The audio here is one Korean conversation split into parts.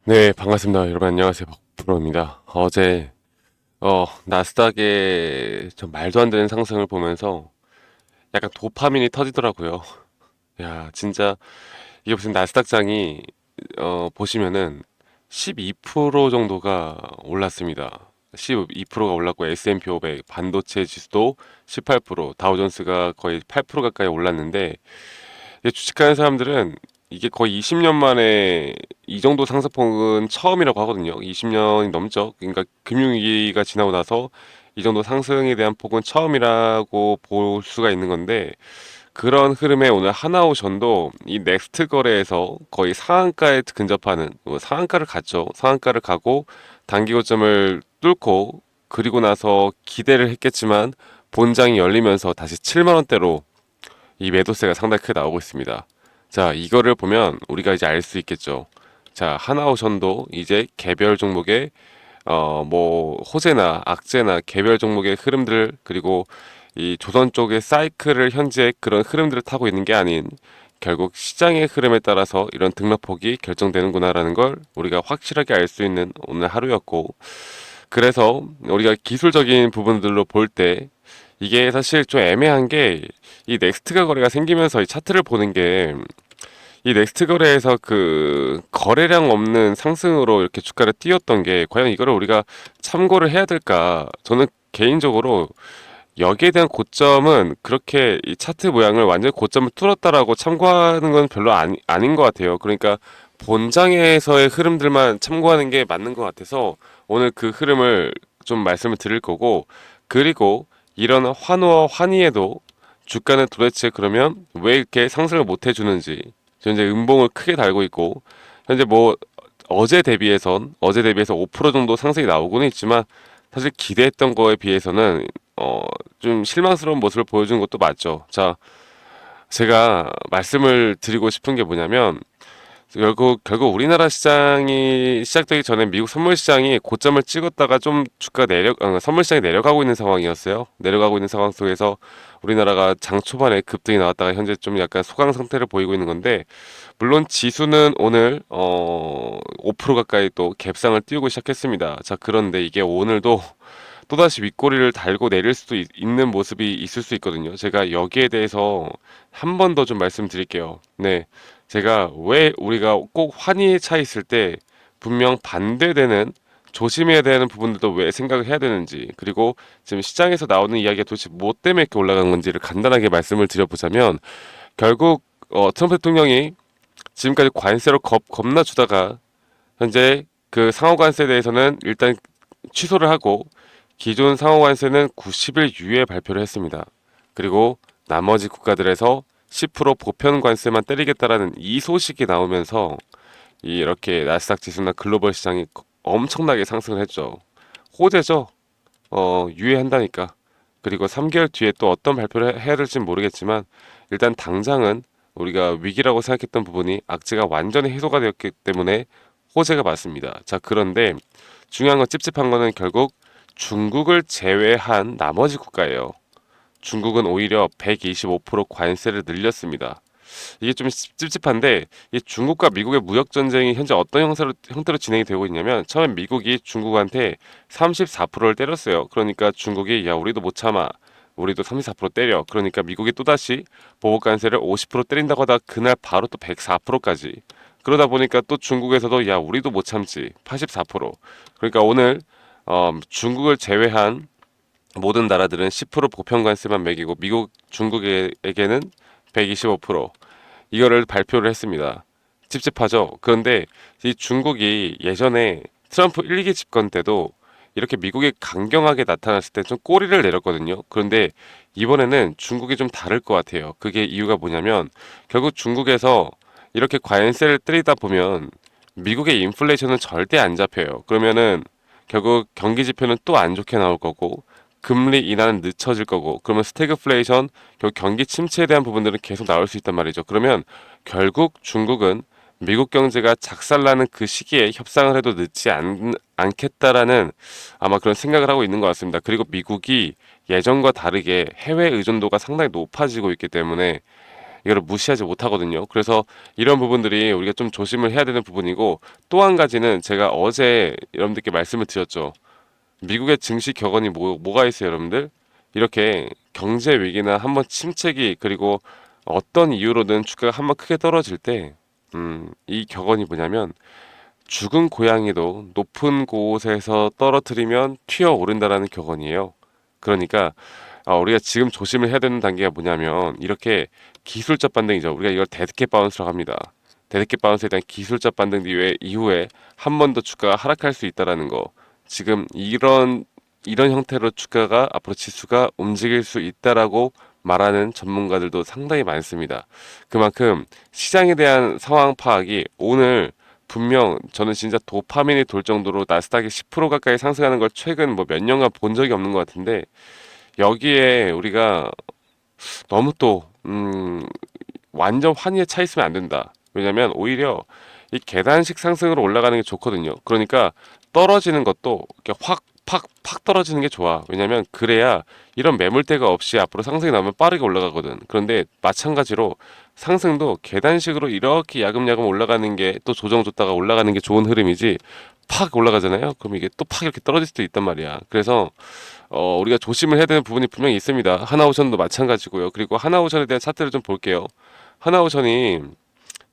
네, 반갑습니다. 여러분 안녕하세요. 박프로입니다. 어제 나스닥의 좀 말도 안 되는 상승을 보면서 약간 도파민이 터지더라고요. 야, 진짜 이게 무슨 나스닥장이 보시면은 12% 정도가 올랐습니다. 12%가 올랐고 S&P 500 반도체 지수도 18%, 다우존스가 거의 8% 가까이 올랐는데 이게 주식하는 사람들은 이게 거의 20년 만에 이 정도 상승폭은 처음이라고 하거든요. 20년이 넘죠. 그러니까 금융위기가 지나고 나서 이 정도 상승에 대한 폭은 처음이라고 볼 수가 있는 건데 그런 흐름에 오늘 하나오션도 이 넥스트 거래에서 거의 상한가에 근접하는 상한가를 갔죠. 상한가를 가고 단기 고점을 뚫고 그리고 나서 기대를 했겠지만 본장이 열리면서 다시 7만 원대로 이 매도세가 상당히 크게 나오고 있습니다. 자, 이거를 보면 우리가 이제 알 수 있겠죠. 자, 하나오션도 이제 개별 종목의 뭐 호재나 악재나 개별 종목의 흐름들 그리고 이 조선 쪽의 사이클을 현재 그런 흐름들을 타고 있는 게 아닌 결국 시장의 흐름에 따라서 이런 등락폭이 결정되는구나라는 걸 우리가 확실하게 알 수 있는 오늘 하루였고 그래서 우리가 기술적인 부분들로 볼 때 이게 사실 좀 애매한 게 이 넥스트가 거래가 생기면서 이 차트를 보는 게 이 넥스트 거래에서 그 거래량 없는 상승으로 이렇게 주가를 띄웠던 게 과연 이거를 우리가 참고를 해야 될까? 저는 개인적으로 여기에 대한 고점은 그렇게 이 차트 모양을 완전 고점을 뚫었다라고 참고하는 건 별로 아닌 것 같아요. 그러니까 본장에서의 흐름들만 참고하는 게 맞는 것 같아서 오늘 그 흐름을 좀 말씀을 드릴 거고 그리고 이런 환호와 환희에도 주가는 도대체 그러면 왜 이렇게 상승을 못 해주는지 현재 음봉을 크게 달고 있고 현재 뭐 어제 대비해서 5% 정도 상승이 나오고는 있지만 사실 기대했던 거에 비해서는 좀 실망스러운 모습을 보여준 것도 맞죠. 자, 제가 말씀을 드리고 싶은 게 뭐냐면 결국 우리나라 시장이 시작되기 전에 미국 선물 시장이 고점을 찍었다가 좀 주가 선물 시장이 내려가고 있는 상황이었어요. 내려가고 있는 상황 속에서 우리나라가 장 초반에 급등이 나왔다가 현재 좀 약간 소강 상태를 보이고 있는 건데 물론 지수는 오늘 5% 가까이 또 갭상을 띄우고 시작했습니다. 자, 그런데 이게 오늘도 또다시 윗꼬리를 달고 내릴 수도 있는 모습이 있을 수 있거든요. 제가 여기에 대해서 한 번 더 좀 말씀드릴게요. 네. 제가 왜 우리가 꼭 환희에 차 있을 때 분명 반대되는 조심해야 되는 부분들도 왜 생각을 해야 되는지 그리고 지금 시장에서 나오는 이야기가 도대체 뭐 때문에 이렇게 올라간 건지를 간단하게 말씀을 드려보자면 결국 트럼프 대통령이 지금까지 관세로 겁나 주다가 현재 그 상호 관세에 대해서는 일단 취소를 하고 기존 상호 관세는 90일 유예 발표를 했습니다. 그리고 나머지 국가들에서 10% 보편 관세만 때리겠다라는 이 소식이 나오면서 이렇게 나스닥 지수나 글로벌 시장이 엄청나게 상승을 했죠. 호재죠. 유예한다니까. 그리고 3개월 뒤에 또 어떤 발표를 해야 될지는 모르겠지만 일단 당장은 우리가 위기라고 생각했던 부분이 악재가 완전히 해소가 되었기 때문에 호재가 맞습니다. 자, 그런데 중요한 건 찝찝한 거는 결국 중국을 제외한 나머지 국가예요. 중국은 오히려 125% 관세를 늘렸습니다. 이게 좀 찝찝한데 이 중국과 미국의 무역 전쟁이 현재 어떤 형태로 진행이 되고 있냐면 처음에 미국이 중국한테 34%를 때렸어요. 그러니까 중국이 야 우리도 못 참아. 우리도 34% 때려. 그러니까 미국이 또다시 보복 관세를 50% 때린다고 하다가 그날 바로 또 104%까지. 그러다 보니까 또 중국에서도 야 우리도 못 참지. 84%. 그러니까 오늘 중국을 제외한 모든 나라들은 10% 보편 관세만 매기고 미국 중국에게는 125% 이거를 발표를 했습니다. 찝찝하죠. 그런데 이 중국이 예전에 트럼프 1기 집권 때도 이렇게 미국이 강경하게 나타났을 때 좀 꼬리를 내렸거든요. 그런데 이번에는 중국이 좀 다를 것 같아요. 그게 이유가 뭐냐면 결국 중국에서 이렇게 관세를 때리다 보면 미국의 인플레이션은 절대 안 잡혀요. 그러면은 결국 경기 지표는 또 안 좋게 나올 거고 금리 인하는 늦춰질 거고 그러면 스태그플레이션 결국 경기 침체에 대한 부분들은 계속 나올 수 있단 말이죠. 그러면 결국 중국은 미국 경제가 작살나는 그 시기에 협상을 해도 않겠다라는 아마 그런 생각을 하고 있는 것 같습니다. 그리고 미국이 예전과 다르게 해외 의존도가 상당히 높아지고 있기 때문에 이거를 무시하지 못하거든요. 그래서 이런 부분들이 우리가 좀 조심을 해야 되는 부분이고, 또 한 가지는 제가 어제 여러분들께 말씀을 드렸죠. 미국의 증시 격언이 뭐가 있어요, 여러분들? 이렇게 경제 위기나 한번 침체기, 그리고 어떤 이유로든 주가가 한번 크게 떨어질 때, 이 격언이 뭐냐면, 죽은 고양이도 높은 곳에서 떨어뜨리면 튀어오른다라는 격언이에요. 그러니까 우리가 지금 조심을 해야 되는 단계가 뭐냐면, 이렇게 기술적 반등이죠. 우리가 이걸 데드캣 바운스라고 합니다. 데드캣 바운스에 대한 기술적 반등 이후에 한 번 더 주가가 하락할 수 있다라는 거. 지금 이런 형태로 주가가 앞으로 지수가 움직일 수 있다라고 말하는 전문가들도 상당히 많습니다. 그만큼 시장에 대한 상황 파악이 오늘 분명 저는 진짜 도파민이 돌 정도로 나스닥이 10% 가까이 상승하는 걸 최근 뭐 몇 년간 본 적이 없는 것 같은데, 여기에 우리가 너무 또 완전 환희에 차 있으면 안 된다. 왜냐면 오히려 이 계단식 상승으로 올라가는 게 좋거든요. 그러니까 떨어지는 것도 이렇게 팍 떨어지는 게 좋아. 왜냐면 그래야 이런 매물대가 없이 앞으로 상승이 나오면 빠르게 올라가거든. 그런데 마찬가지로 상승도 계단식으로 이렇게 야금야금 올라가는 게, 또 조정 줬다가 올라가는 게 좋은 흐름이지, 팍 올라가잖아요. 그럼 이게 또 팍 이렇게 떨어질 수도 있단 말이야. 그래서 우리가 조심을 해야 되는 부분이 분명히 있습니다. 하나오션도 마찬가지고요. 그리고 하나오션에 대한 차트를 좀 볼게요. 하나오션이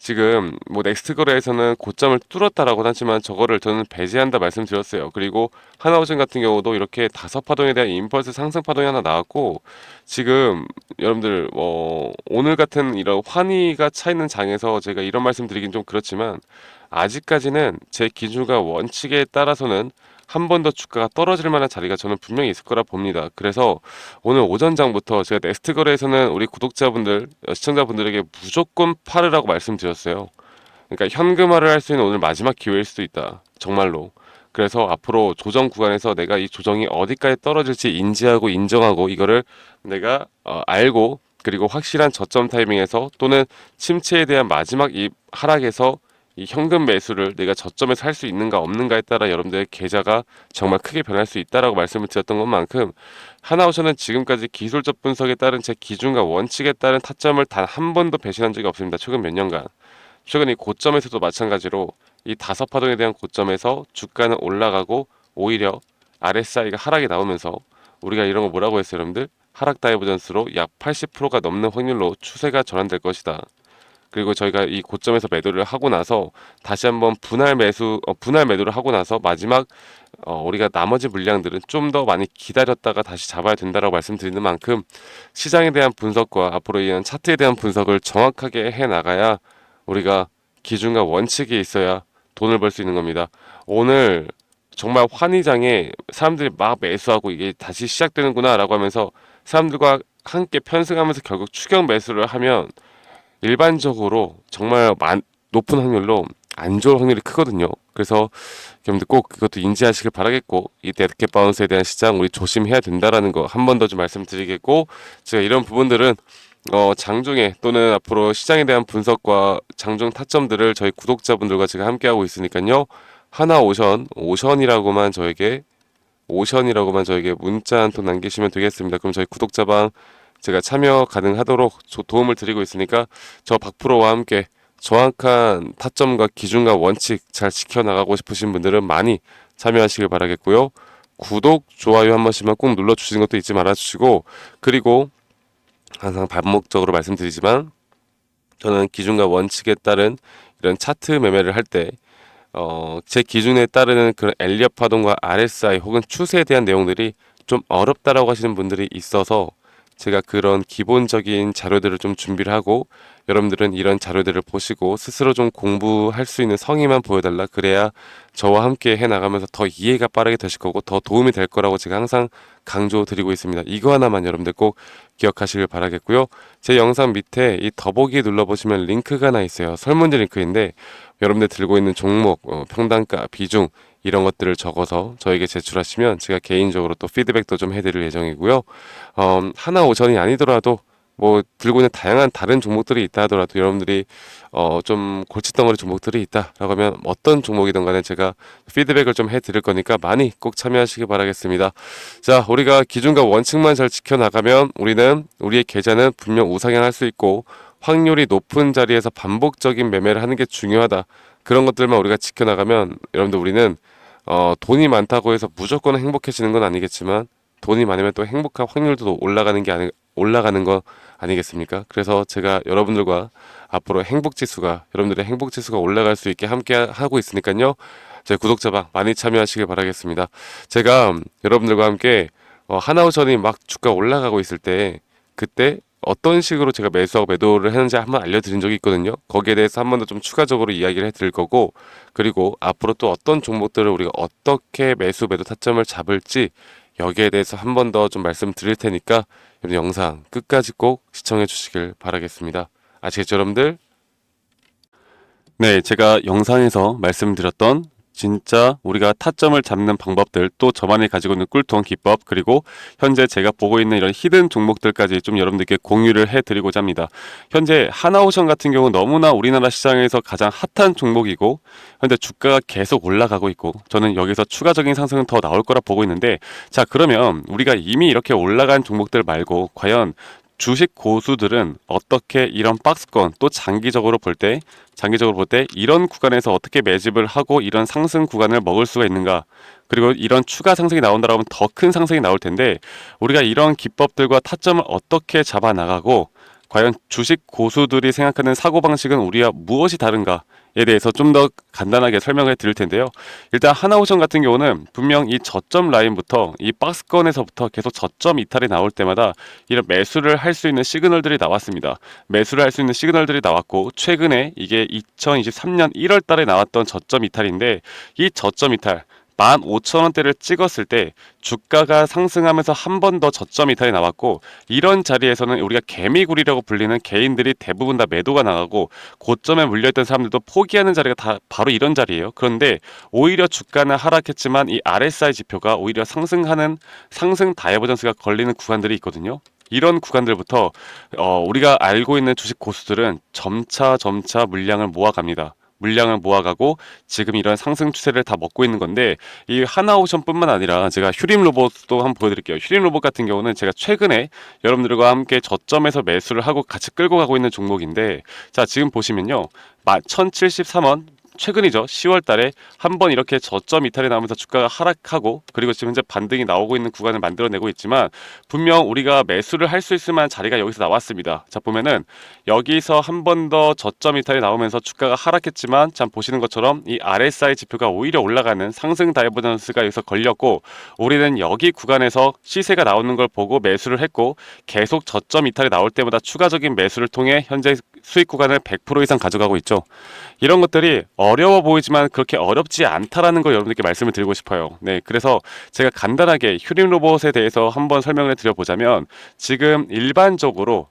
지금 뭐 넥스트 거래에서는 고점을 뚫었다라고 하지만 저거를 저는 배제한다 말씀드렸어요. 그리고 하나오션 같은 경우도 이렇게 다섯 파동에 대한 임펄스 상승 파동이 하나 나왔고, 지금 여러분들 오늘 같은 이런 환희가 차 있는 장에서 제가 이런 말씀 드리긴 좀 그렇지만, 아직까지는 제 기준과 원칙에 따라서는 한 번 더 주가가 떨어질 만한 자리가 저는 분명히 있을 거라 봅니다. 그래서 오늘 오전장부터 제가 넥스트 거래에서는 우리 구독자분들, 시청자분들에게 무조건 팔으라고 말씀드렸어요. 그러니까 현금화를 할 수 있는 오늘 마지막 기회일 수도 있다. 정말로. 그래서 앞으로 조정 구간에서 내가 이 조정이 어디까지 떨어질지 인지하고 인정하고, 이거를 내가 알고, 그리고 확실한 저점 타이밍에서 또는 침체에 대한 마지막 이 하락에서 이 현금 매수를 내가 저점에서 할 수 있는가 없는가에 따라 여러분들의 계좌가 정말 크게 변할 수 있다라고 말씀을 드렸던 것만큼, 하나오션은 지금까지 기술적 분석에 따른 제 기준과 원칙에 따른 타점을 단 한 번도 배신한 적이 없습니다. 최근 몇 년간. 최근 이 고점에서도 마찬가지로 이 다섯 파동에 대한 고점에서 주가는 올라가고, 오히려 RSI가 하락이 나오면서 우리가 이런 거 뭐라고 했어요, 여러분들? 하락 다이버전스로 약 80%가 넘는 확률로 추세가 전환될 것이다. 그리고 저희가 이 고점에서 매도를 하고 나서 다시 한번 분할 매도를 하고 나서 마지막 우리가 나머지 물량들은 좀 더 많이 기다렸다가 다시 잡아야 된다라고 말씀드리는 만큼, 시장에 대한 분석과 앞으로 이런 차트에 대한 분석을 정확하게 해 나가야 우리가 기준과 원칙이 있어야 돈을 벌 수 있는 겁니다. 오늘 정말 환희장에 사람들이 막 매수하고 이게 다시 시작되는구나라고 하면서 사람들과 함께 편승하면서 결국 추격 매수를 하면, 일반적으로 정말 높은 확률로 안 좋을 확률이 크거든요. 그래서 여러분들 꼭 그것도 인지하시길 바라겠고, 이 데드캣 바운스에 대한 시장 우리 조심해야 된다라는 거 한 번 더 좀 말씀드리겠고, 제가 이런 부분들은 장중에 또는 앞으로 시장에 대한 분석과 장중 타점들을 저희 구독자분들과 제가 함께하고 있으니까요. 오션이라고만 저에게 문자 한 통 남기시면 되겠습니다. 그럼 저희 구독자방 제가 참여 가능하도록 도움을 드리고 있으니까, 저 박프로와 함께 정확한 타점과 기준과 원칙 잘 지켜나가고 싶으신 분들은 많이 참여하시길 바라겠고요. 구독, 좋아요 한 번씩만 꼭 눌러주시는 것도 잊지 말아주시고, 그리고 항상 반복적으로 말씀드리지만, 저는 기준과 원칙에 따른 이런 차트 매매를 할 때 제 기준에 따르는 그런 엘리엇 파동과 RSI 혹은 추세에 대한 내용들이 좀 어렵다라고 하시는 분들이 있어서, 제가 그런 기본적인 자료들을 좀 준비를 하고, 여러분들은 이런 자료들을 보시고 스스로 좀 공부할 수 있는 성의만 보여달라. 그래야 저와 함께 해나가면서 더 이해가 빠르게 되실 거고 더 도움이 될 거라고 제가 항상 강조드리고 있습니다. 이거 하나만 여러분들 꼭 기억하시길 바라겠고요. 제 영상 밑에 이 더보기 눌러보시면 링크가 하나 있어요. 설문지 링크인데, 여러분들 들고 있는 종목, 평단가, 비중 이런 것들을 적어서 저에게 제출하시면 제가 개인적으로 또 피드백도 좀 해드릴 예정이고요. 하나 오전이 아니더라도 뭐 들고 있는 다양한 다른 종목들이 있다 하더라도, 여러분들이 좀 골칫덩어리 종목들이 있다라고 하면 어떤 종목이든 간에 제가 피드백을 좀 해드릴 거니까 많이 꼭 참여하시기 바라겠습니다. 자, 우리가 기준과 원칙만 잘 지켜나가면 우리의 계좌는 분명 우상향할 수 있고, 확률이 높은 자리에서 반복적인 매매를 하는 게 중요하다. 그런 것들만 우리가 지켜나가면 여러분들 우리는 돈이 많다고 해서 무조건 행복해지는 건 아니겠지만 돈이 많으면 또 행복한 확률도 올라가는 거 아니겠습니까? 그래서 제가 여러분들과 앞으로 여러분들의 행복 지수가 올라갈 수 있게 함께 하고 있으니까요. 제 구독자방 많이 참여하시길 바라겠습니다. 제가 여러분들과 함께 하나오션이 막 주가 올라가고 있을 때 그때 어떤 식으로 제가 매수하고 매도를 했는지 한번 알려드린 적이 있거든요. 거기에 대해서 한 번 더 좀 추가적으로 이야기를 해드릴 거고, 그리고 앞으로 또 어떤 종목들을 우리가 어떻게 매수 매도 타점을 잡을지 여기에 대해서 한 번 더 좀 말씀드릴 테니까 여러분 영상 끝까지 꼭 시청해 주시길 바라겠습니다. 아시겠죠, 여러분들? 네, 제가 영상에서 말씀드렸던 진짜 우리가 타점을 잡는 방법들, 또 저만이 가지고 있는 꿀통 기법, 그리고 현재 제가 보고 있는 이런 히든 종목들까지 좀 여러분들께 공유를 해드리고자 합니다. 현재 하나오션 같은 경우 너무나 우리나라 시장에서 가장 핫한 종목이고 현재 주가가 계속 올라가고 있고 저는 여기서 추가적인 상승은 더 나올 거라 보고 있는데, 자, 그러면 우리가 이미 이렇게 올라간 종목들 말고 과연 주식 고수들은 어떻게 이런 박스권, 또 장기적으로 볼 때 이런 구간에서 어떻게 매집을 하고 이런 상승 구간을 먹을 수가 있는가? 그리고 이런 추가 상승이 나온다라면 더 큰 상승이 나올 텐데, 우리가 이런 기법들과 타점을 어떻게 잡아 나가고 과연 주식 고수들이 생각하는 사고방식은 우리와 무엇이 다른가에 대해서 좀 더 간단하게 설명을 드릴 텐데요. 일단 하나오션 같은 경우는 분명 이 저점 라인부터 이 박스권에서부터 계속 저점 이탈이 나올 때마다 이런 매수를 할 수 있는 시그널들이 나왔습니다. 매수를 할 수 있는 시그널들이 나왔고, 최근에 이게 2023년 1월 달에 나왔던 저점 이탈인데, 이 저점 이탈 15,000원대를 찍었을 때 주가가 상승하면서 한 번 더 저점 이탈이 나왔고, 이런 자리에서는 우리가 개미굴이라고 불리는 개인들이 대부분 다 매도가 나가고 고점에 물려있던 사람들도 포기하는 자리가 다 바로 이런 자리예요. 그런데 오히려 주가는 하락했지만 이 RSI 지표가 오히려 상승하는 상승 다이버전스가 걸리는 구간들이 있거든요. 이런 구간들부터 우리가 알고 있는 주식 고수들은 점차 물량을 모아갑니다. 물량을 모아가고 지금 이런 상승 추세를 다 먹고 있는 건데, 이 하나오션뿐만 아니라 제가 휴림 로봇도 한번 보여드릴게요. 휴림 로봇 같은 경우는 제가 최근에 여러분들과 함께 저점에서 매수를 하고 같이 끌고 가고 있는 종목인데, 자, 지금 보시면요, 1073원 최근이죠. 10월 달에 한번 이렇게 저점 이탈이 나오면서 주가가 하락하고, 그리고 지금 현재 반등이 나오고 있는 구간을 만들어내고 있지만 분명 우리가 매수를 할 수 있을 만한 자리가 여기서 나왔습니다. 자, 보면은 여기서 한 번 더 저점 이탈이 나오면서 주가가 하락했지만, 참 보시는 것처럼 이 RSI 지표가 오히려 올라가는 상승 다이버전스가 여기서 걸렸고, 우리는 여기 구간에서 시세가 나오는 걸 보고 매수를 했고, 계속 저점 이탈이 나올 때마다 추가적인 매수를 통해 현재 수익 구간을 100% 이상 가져가고 있죠. 이런 것들이 어려워 보이지만 그렇게 어렵지 않다라는 걸 여러분들께 말씀을 드리고 싶어요. 네, 그래서 제가 간단하게 휴림 로봇에 대해서 한번 설명을 드려보자면, 지금 일반적으로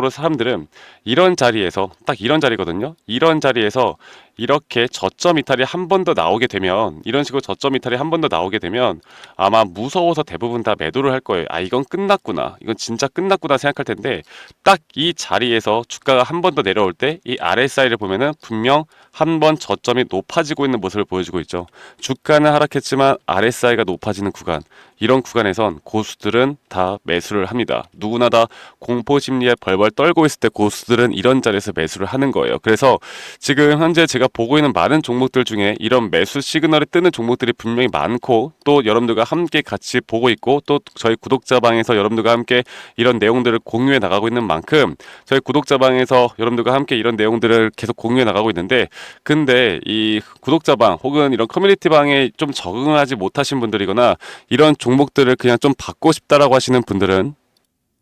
사람들은 이런 자리에서, 딱 이런 자리거든요. 이런 자리에서 이렇게 저점 이탈이 한 번 더 나오게 되면, 이런 식으로 저점 이탈이 한 번 더 나오게 되면 아마 무서워서 대부분 다 매도를 할 거예요. 아, 이건 끝났구나, 이건 진짜 끝났구나 생각할 텐데, 딱 이 자리에서 주가가 한 번 더 내려올 때 이 RSI를 보면은 분명 한 번 저점이 높아지고 있는 모습을 보여주고 있죠. 주가는 하락했지만 RSI가 높아지는 구간, 이런 구간에선 고수들은 다 매수를 합니다. 누구나 다 공포 심리에 벌벌 떨고 있을 때 고수들은 이런 자리에서 매수를 하는 거예요. 그래서 지금 현재 제가 보고 있는 많은 종목들 중에 이런 매수 시그널이 뜨는 종목들이 분명히 많고, 또 여러분들과 함께 같이 보고 있고, 또 저희 구독자방에서 여러분들과 함께 이런 내용들을 공유해 나가고 있는 만큼 저희 구독자방에서 여러분들과 함께 이런 내용들을 계속 공유해 나가고 있는데, 근데 이 구독자방 혹은 이런 커뮤니티방에 좀 적응하지 못하신 분들이거나 이런 종목들을 그냥 좀 받고 싶다라고 하시는 분들은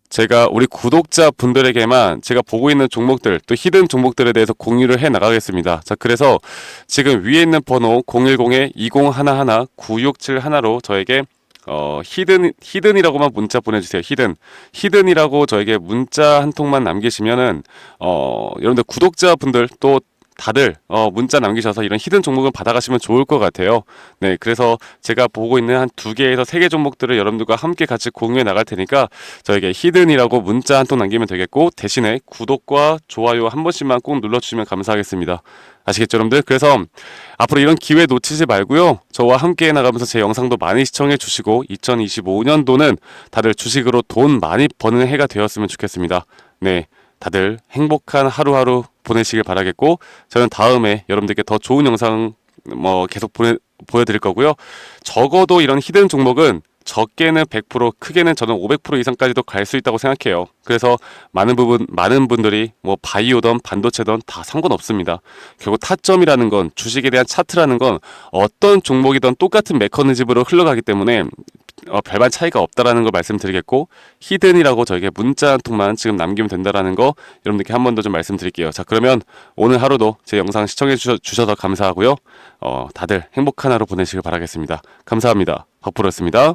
제가 우리 구독자 분들에게만 제가 보고 있는 종목들, 또 히든 종목들에 대해서 공유를 해 나가겠습니다. 자, 그래서 지금 위에 있는 번호 010-2011-9671로 저에게 히든이라고만 문자 보내주세요. 히든이라고 저에게 문자 한 통만 남기시면은 여러분들 구독자분들 또 다들 문자 남기셔서 이런 히든 종목을 받아가시면 좋을 것 같아요. 네, 그래서 제가 보고 있는 한 2개에서 3개 종목들을 여러분들과 함께 같이 공유해 나갈 테니까 저에게 히든이라고 문자 한 통 남기면 되겠고, 대신에 구독과 좋아요 한 번씩만 꼭 눌러주시면 감사하겠습니다. 아시겠죠, 여러분들? 그래서 앞으로 이런 기회 놓치지 말고요, 저와 함께 나가면서 제 영상도 많이 시청해 주시고 2025년도는 다들 주식으로 돈 많이 버는 해가 되었으면 좋겠습니다. 네, 다들 행복한 하루하루 보내시길 바라겠고, 저는 다음에 여러분들께 더 좋은 영상 계속 보여드릴 거고요. 적어도 이런 히든 종목은 적게는 100%, 크게는 저는 500% 이상까지도 갈 수 있다고 생각해요. 그래서 많은 분들이 바이오든 반도체든 다 상관없습니다. 결국 타점이라는 건, 주식에 대한 차트라는 건 어떤 종목이든 똑같은 메커니즘으로 흘러가기 때문에 별반 차이가 없다라는 걸 말씀드리겠고, 히든이라고 저에게 문자 한 통만 지금 남기면 된다라는 거 여러분들께 한 번 더 좀 말씀드릴게요. 자, 그러면 오늘 하루도 제 영상 시청해 주셔서 감사하고요. 다들 행복한 하루 보내시길 바라겠습니다. 감사합니다. 박프로였습니다.